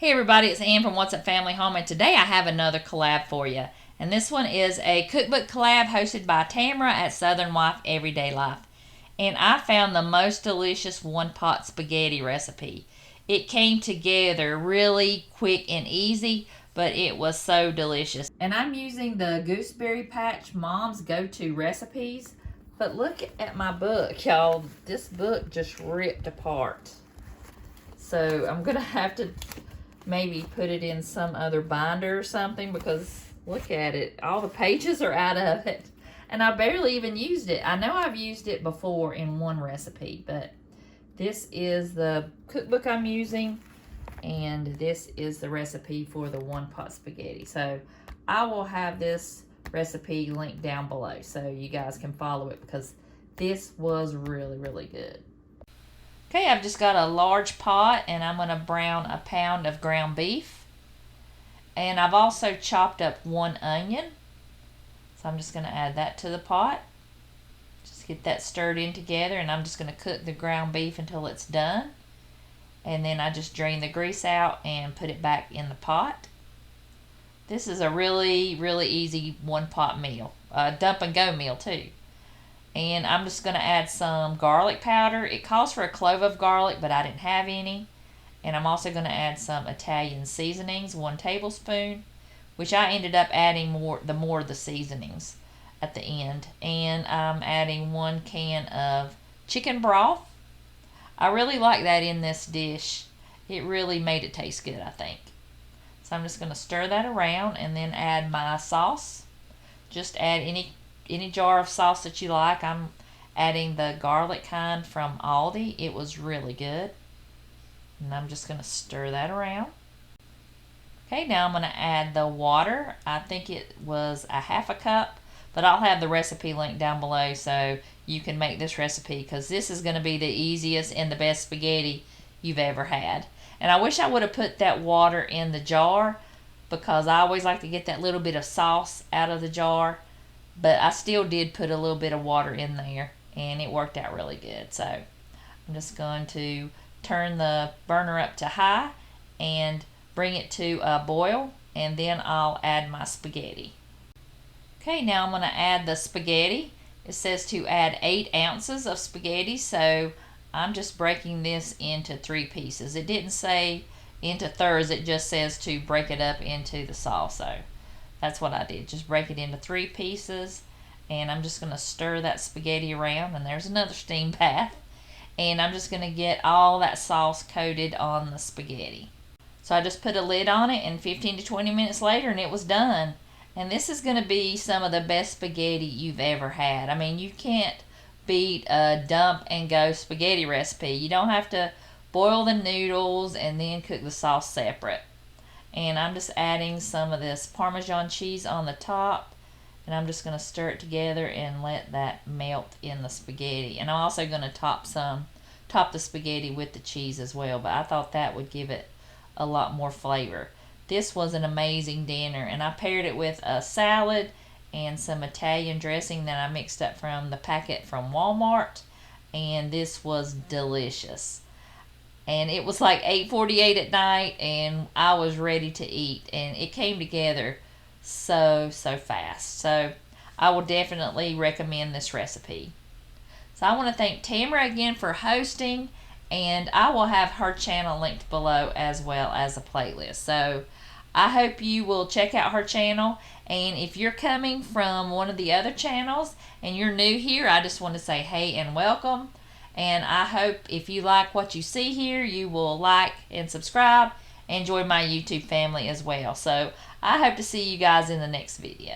Hey everybody, it's Ann from What's Up Family Home, and today I have another collab for you. And this one is a cookbook collab hosted by Tamara at Southern Wife Everyday Life. And I found the most delicious one-pot spaghetti recipe. It came together really quick and easy, but it was so delicious. And I'm using the Gooseberry Patch Mom's Go-To Recipes. But look at my book, y'all. This book just ripped apart. So I'm going to have to maybe put it in some other binder or something, because look at it, all the pages are out of it, and I barely even used it. I know I've used it before in one recipe, but this is the cookbook I'm using, and this is the recipe for the one pot spaghetti. So I will have this recipe linked down below so you guys can follow it, because this was really good. Okay, I've just got a large pot, and I'm going to brown a pound of ground beef. And I've also chopped up 1 onion. So I'm just going to add that to the pot. Just get that stirred in together, and I'm just going to cook the ground beef until it's done. And then I just drain the grease out and put it back in the pot. This is a really easy one-pot meal. Dump and go meal too. And I'm just going to add some garlic powder. It calls for a clove of garlic, but I didn't have any. And I'm also going to add some Italian seasonings, 1 tablespoon, which I ended up adding more of the seasonings at the end. And I'm adding 1 can of chicken broth. I really like that in this dish. It really made it taste good, I think. So I'm just going to stir that around and then add my sauce. Just add any jar of sauce that you like. I'm adding the garlic kind from Aldi. It was really good. And I'm just going to stir that around. Okay, now I'm going to add the water. I think it was a 1/2 cup, but I'll have the recipe linked down below so you can make this recipe, because this is going to be the easiest and the best spaghetti you've ever had. And I wish I would have put that water in the jar, because I always like to get that little bit of sauce out of the jar. But I still did put a little bit of water in there, and it worked out really good. So I'm just going to turn the burner up to high and bring it to a boil, and then I'll add my spaghetti. Okay, now I'm going to add the spaghetti. It says to add 8 ounces of spaghetti, so I'm just breaking this into 3 pieces. It didn't say into thirds, it just says to break it up into the sauce. So that's what I did. Just break it into 3 pieces, and I'm just going to stir that spaghetti around, and there's another steam bath. And I'm just going to get all that sauce coated on the spaghetti. So I just put a lid on it, and 15 to 20 minutes later, and it was done. And this is going to be some of the best spaghetti you've ever had. I mean, you can't beat a dump and go spaghetti recipe. You don't have to boil the noodles and then cook the sauce separate. And I'm just adding some of this Parmesan cheese on the top, and I'm just going to stir it together and let that melt in the spaghetti. And I'm also going to top the spaghetti with the cheese as well, but I thought that would give it a lot more flavor. This was an amazing dinner, and I paired it with a salad and some Italian dressing that I mixed up from the packet from Walmart, and this was delicious. And it was like 8:48 at night, and I was ready to eat. And it came together so fast. So I will definitely recommend this recipe. So I want to thank Tamara again for hosting. And I will have her channel linked below, as well as a playlist. So I hope you will check out her channel. And if you're coming from one of the other channels and you're new here, I just want to say hey and welcome. And I hope if you like what you see here, you will like and subscribe and join my YouTube family as well. So I hope to see you guys in the next video.